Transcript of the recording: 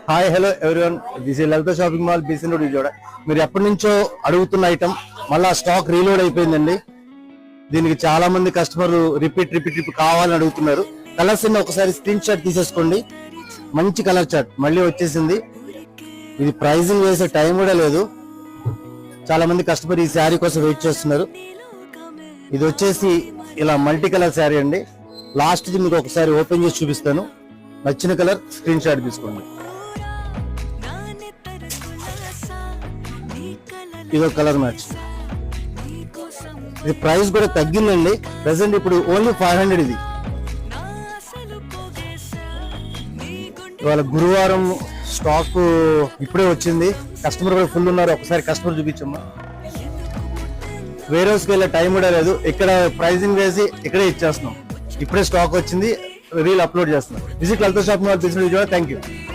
Hi hello everyone, this is Lalitha shopping mall BC road Vijayawada. మీరు ఎప్పటి నుంచో అడుగుతున్న ఐటమ్ మళ్ళా స్టాక్ రీలోడ్ అయిపోయిందండి. దీనికి చాలా మంది కస్టమర్లు రిపీట్ కావాలని అడుగుతున్నారు. కలర్స్ అన్ని ఒకసారి స్క్రీన్ షాట్ తీసేసుకోండి. మంచి కలర్ చార్ట్ మళ్ళీ వచ్చేసింది. ఇది ప్రైజింగ్ వేసే టైం కూడా లేదు. చాలా మంది కస్టమర్ ఈ శారీ కోసం వెయిట్ చేస్తున్నారు. ఇది వచ్చేసి ఇలా మల్టీ కలర్ శారీ అండి. లాస్ట్ ది మీకు ఒకసారి ఓపెన్ చేసి చూపిస్తాను. నచ్చిన కలర్ స్క్రీన్ షాట్ తీసుకోండి. ఇదో కలర్ మ్యాచ్. ఇది ప్రైస్ కూడా తగ్గిందండి. ప్రెసెంట్ ఇప్పుడు ఓన్లీ 500. ఇది ఇవాళ గురువారం స్టాక్ ఇప్పుడే వచ్చింది. కస్టమర్ కూడా ఫుల్ ఉన్నారు. ఒకసారి కస్టమర్ చూపించమ్మా. వేరే హౌస్కి వెళ్ళే టైం కూడా లేదు. ఇక్కడ ప్రైజింగ్ వేసి ఇక్కడే ఇచ్చేస్తున్నాం. ఇప్పుడే స్టాక్ వచ్చింది, రీల్ అప్లోడ్ చేస్తున్నాం. Visit Lalitha shopping mall. Thank you.